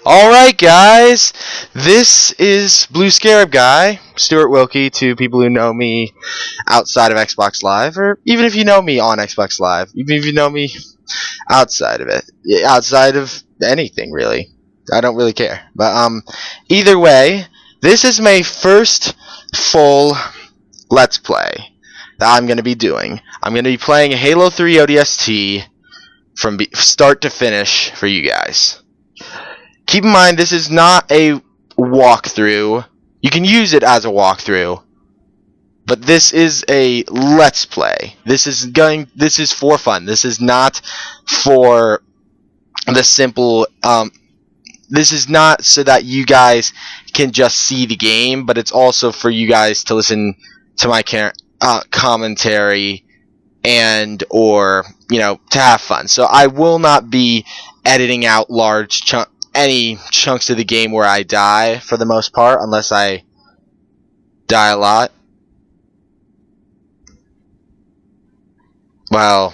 Alright guys, this is BlueScarabGuy, Stuart Wilkie to people who know me outside of Xbox Live, or even if you know me on Xbox Live, even if you know me outside of it, outside of anything really, I don't really care, but either way, this is my first full Let's Play that I'm going to be doing. I'm going to be playing Halo 3 ODST from start to finish for you guys. Keep in mind, this is not a walkthrough. You can use it as a walkthrough, but this is a Let's Play. This is for fun. This is not for the simple. This is not so that you guys can just see the game, but it's also for you guys to listen to my commentary and or to have fun. So I will not be editing out any chunks of the game where I die for the most part, unless I die a lot. Well,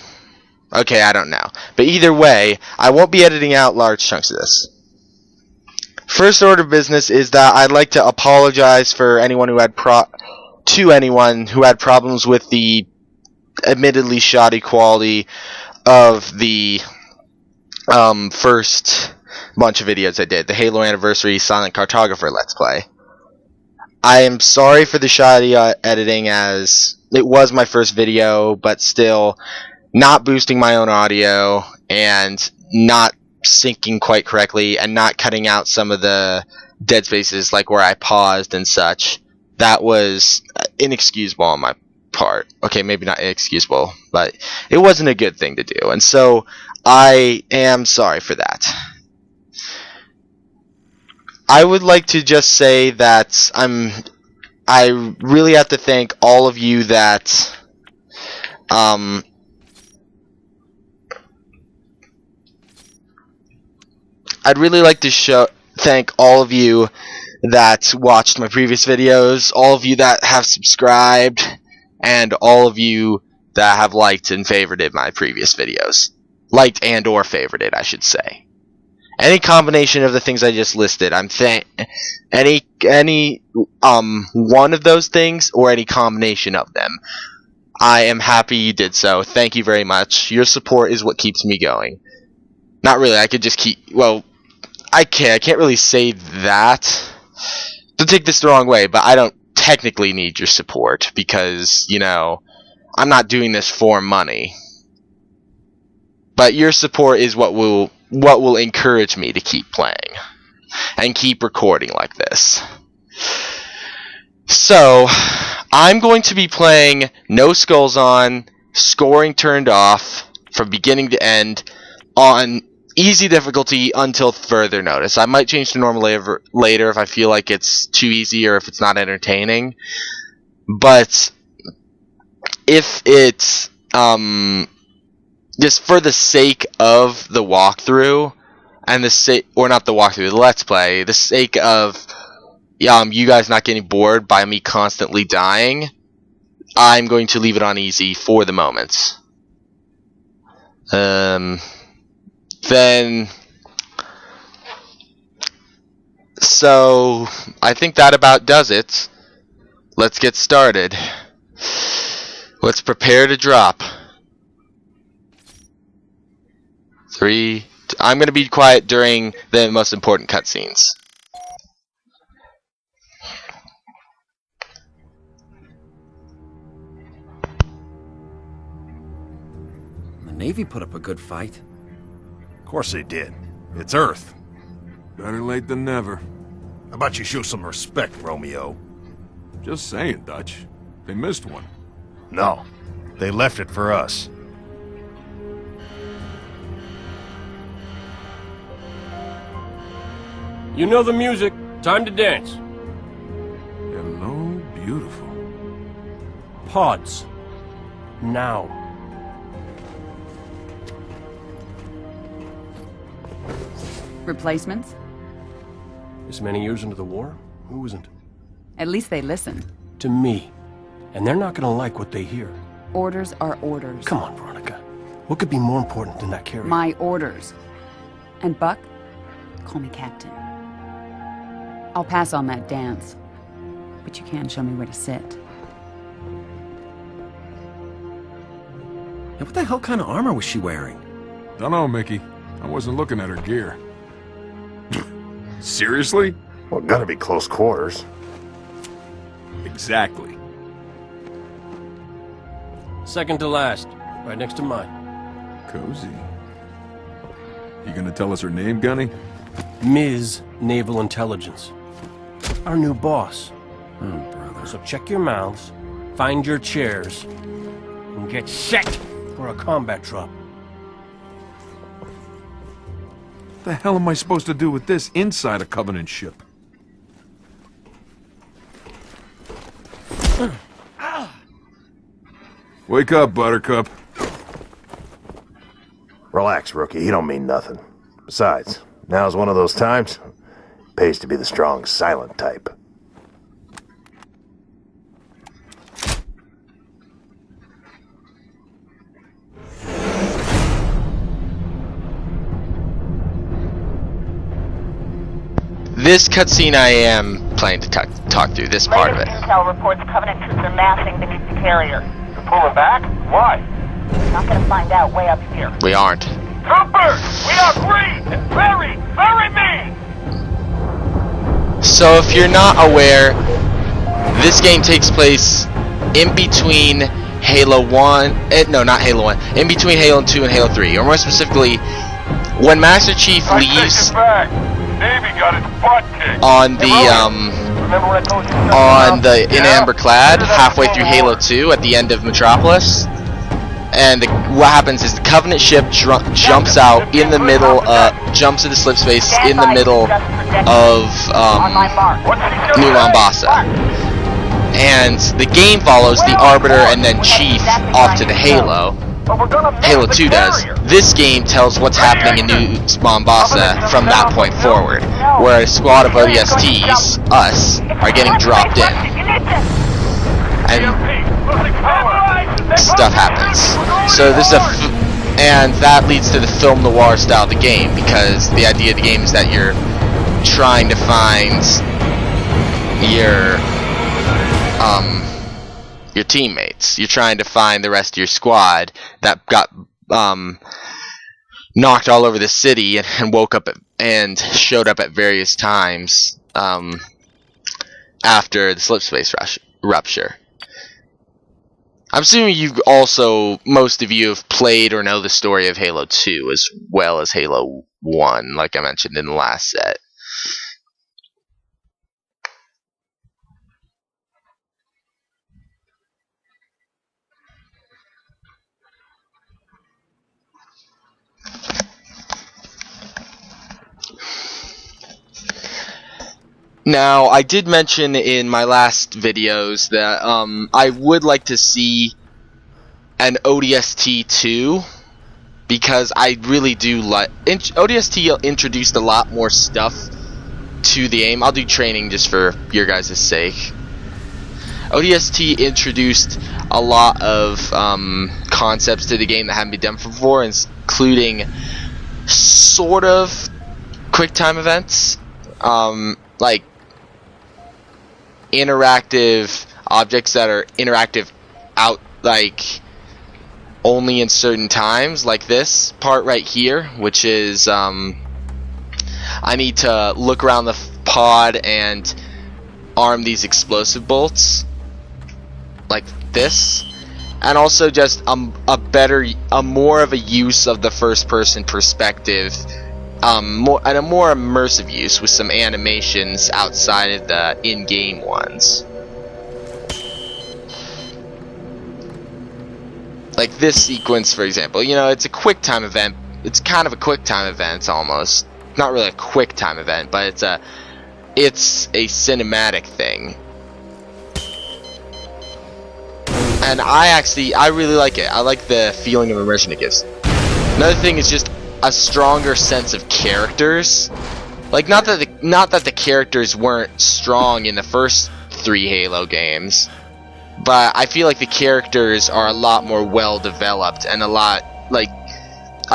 okay, I don't know. But either way, I won't be editing out large chunks of this. First order of business is that I'd like to apologize for anyone who had problems with the admittedly shoddy quality of the first bunch of videos I did, the Halo Anniversary Silent Cartographer Let's Play. I am sorry for the shoddy editing, as it was my first video, but still not boosting my own audio and not syncing quite correctly and not cutting out some of the dead spaces like where I paused and such. That was inexcusable on my part. Okay, maybe not inexcusable, but it wasn't a good thing to do, and so I am sorry for that. I would like to just say that I really have to thank all of you that I'd really like to thank all of you that watched my previous videos, all of you that have subscribed, and all of you that have liked and favorited my previous videos. Liked and or favorited, I should say. Any combination of the things I just listed, any one of those things or any combination of them, I am happy you did so. Thank you very much. Your support is what keeps me going. Not really. I could just I can't really say that. Don't take this the wrong way, but I don't technically need your support because, I'm not doing this for money. But your support is what will encourage me to keep playing and keep recording like this. So, I'm going to be playing no skulls on, scoring turned off from beginning to end on easy difficulty until further notice. I might change to normal later if I feel like it's too easy or if it's not entertaining. But if it's just for the sake of the walkthrough and the Let's Play, the sake of you guys not getting bored by me constantly dying, I'm going to leave it on easy for the moment. So I think that about does it. Let's get started. Let's prepare to drop. 3. I'm going to be quiet during the most important cutscenes. The Navy put up a good fight. Of course they did. It's Earth. Better late than never. How about you show some respect, Romeo? Just saying, Dutch. They missed one. No. They left it for us. You know the music. Time to dance. Hello, beautiful. Pods. Now. Replacements? This many years into the war? Who isn't? At least they listen. To me. And they're not gonna like what they hear. Orders are orders. Come on, Veronica. What could be more important than that carrier? My orders. And Buck? Call me Captain. I'll pass on that dance, but you can show me where to sit. And what the hell kind of armor was she wearing? Dunno, Mickey. I wasn't looking at her gear. Seriously? Well, gotta be close quarters. Exactly. Second to last, right next to mine. Cozy. You gonna tell us her name, Gunny? Ms. Naval Intelligence. Our new boss. Oh, brother. So check your mouths, find your chairs, and get set for a combat drop. What the hell am I supposed to do with this inside a Covenant ship? Wake up, Buttercup. Relax, rookie. He don't mean nothing. Besides, now's one of those times. Pays to be the strong, silent type. This cutscene I am planning to talk through, this part of it. Intel reports Covenant troops are massing beneath the carrier. You're pulling back? Why? Not gonna find out way up here. We aren't. Troopers! We are green and very, very mean! So if you're not aware, this game takes place in between Halo 1, no, not Halo 1, in between Halo 2 and Halo 3, or more specifically, when Master Chief I leaves take it back. Navy got its butt kicked. on the, Remember what I told you? in Amberclad, halfway through Halo 2, at the end of Metropolis, and what happens is the Covenant ship jumps out in the middle, jumps into slip space in the middle of, New Mombasa. And the game follows the Arbiter and then Chief off to the Halo. Halo 2 does. This game tells what's happening in New Mombasa from that point forward, where a squad of ODSTs, us, are getting dropped in. And stuff happens. So this is and that leads to the film noir style of the game, because the idea of the game is that you're trying to find your teammates. You're trying to find the rest of your squad that got knocked all over the city and woke up and showed up at various times after the slip space rupture. I'm assuming most of you have played or know the story of Halo 2 as well as Halo 1, like I mentioned in the last set. Now, I did mention in my last videos that I would like to see an ODST 2, because I really do like ODST introduced a lot more stuff to the game. I'll do training just for your guys' sake. ODST introduced a lot of concepts to the game that haven't been done before, including sort of QuickTime events, like interactive objects that are interactive only in certain times, like this part right here, which is I need to look around the pod and arm these explosive bolts like this, and also just a more of a use of the first person perspective, a more immersive use with some animations outside of the in-game ones. Like this sequence, for example, it's a QuickTime event. It's kind of a QuickTime event, almost. Not really a QuickTime event, but it's a cinematic thing. And I really like it. I like the feeling of immersion it gives. Another thing is just a stronger sense of characters. Like, not that the characters weren't strong in the first 3 Halo games, but I feel like the characters are a lot more well developed, and I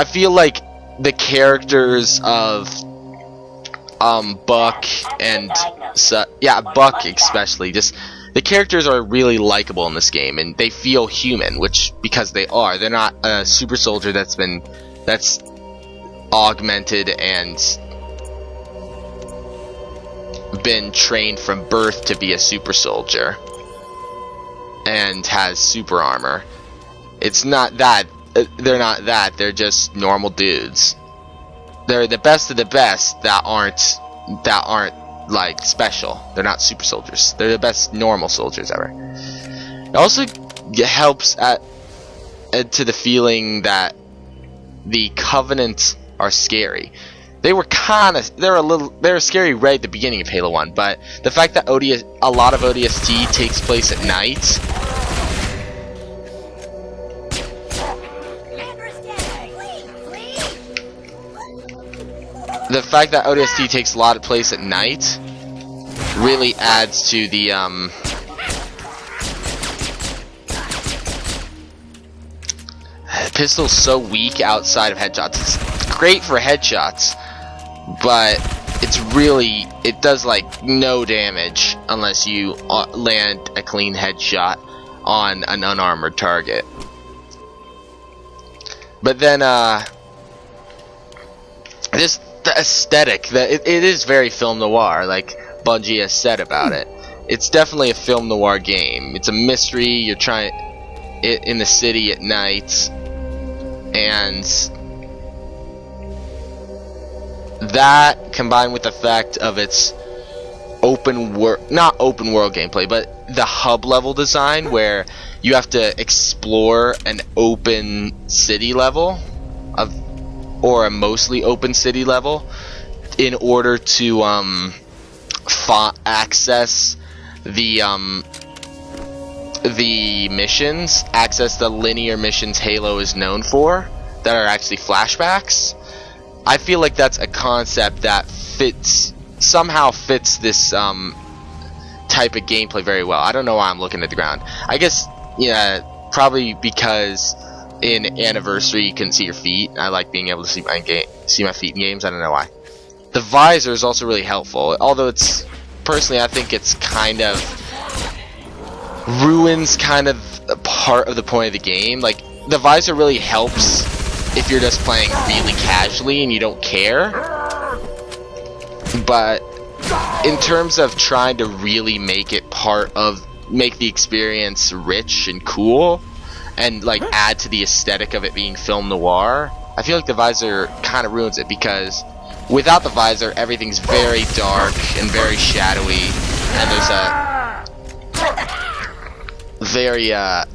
feel like the characters of Buck and yeah, Buck especially. Just the characters are really likable in this game, and they feel human, which because they are. They're not a super soldier that's augmented and been trained from birth to be a super soldier and has super armor. It's not that. They're not that. They're just normal dudes. They're the best of the best that aren't like special. They're not super soldiers. They're the best normal soldiers ever. It also helps to the feeling that the Covenant are scary. They were scary right at the beginning of Halo 1, but the fact that a lot of ODST takes place at night. The fact that ODST takes a lot of place at night really adds to the pistol's so weak outside of headshots. It's great for headshots, but it does like no damage unless you land a clean headshot on an unarmored target. But then the aesthetic, it is very film noir, like Bungie has said about it. It's definitely a film noir game. It's a mystery. You're trying it in the city at night, and that combined with the fact of its not open world gameplay, but the hub level design where you have to explore an open city level or a mostly open city level in order to access the missions, access the linear missions Halo is known for that are actually flashbacks. I feel like that's a concept that somehow fits this type of gameplay very well. I don't know why I'm looking at the ground. I guess, yeah, probably because in Anniversary you couldn't see your feet. I like being able to see my feet in games. I don't know why. The visor is also really helpful, although personally I think it's kind of ruins kind of a part of the point of the game. Like, the visor really helps if you're just playing really casually and you don't care, but in terms of trying to really make the experience rich and cool and like add to the aesthetic of it being film noir, I feel like the visor kind of ruins it, because without the visor everything's very dark and very shadowy, and there's a very I'm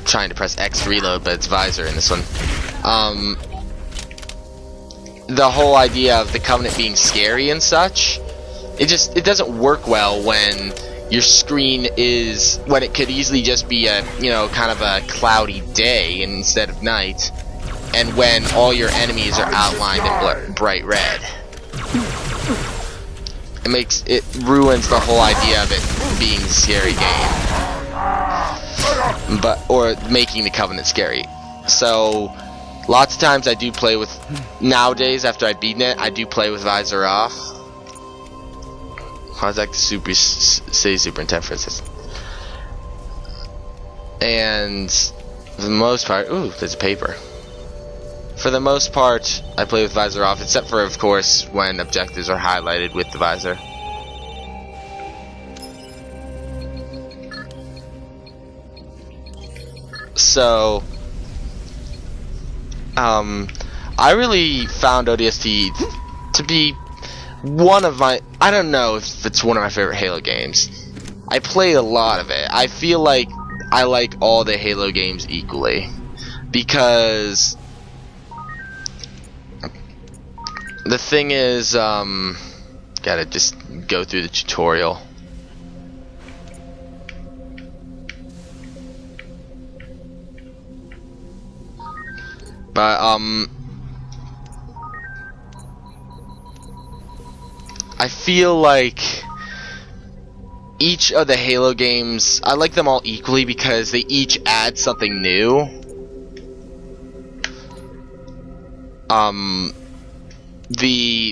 trying to press X to reload, but it's visor in this one. The whole idea of the Covenant being scary and such, it doesn't work well when your screen when it could easily just be a kind of a cloudy day instead of night, and when all your enemies are outlined in bright red. It ruins the whole idea of it being a scary game, or making the Covenant scary. So lots of times I do play with, nowadays after I've beaten it, I do play with visor off. Contact the city superintendent for assistance. And for the most part, ooh, there's a paper. For the most part, I play with visor off, except for, of course, when objectives are highlighted with the visor. So, I really found ODST to be one of my, I don't know if it's one of my favorite Halo games. I played a lot of it. I feel like I like all the Halo games equally, because the thing is, gotta just go through the tutorial. But I feel like each of the Halo games, I like them all equally because they each add something new. the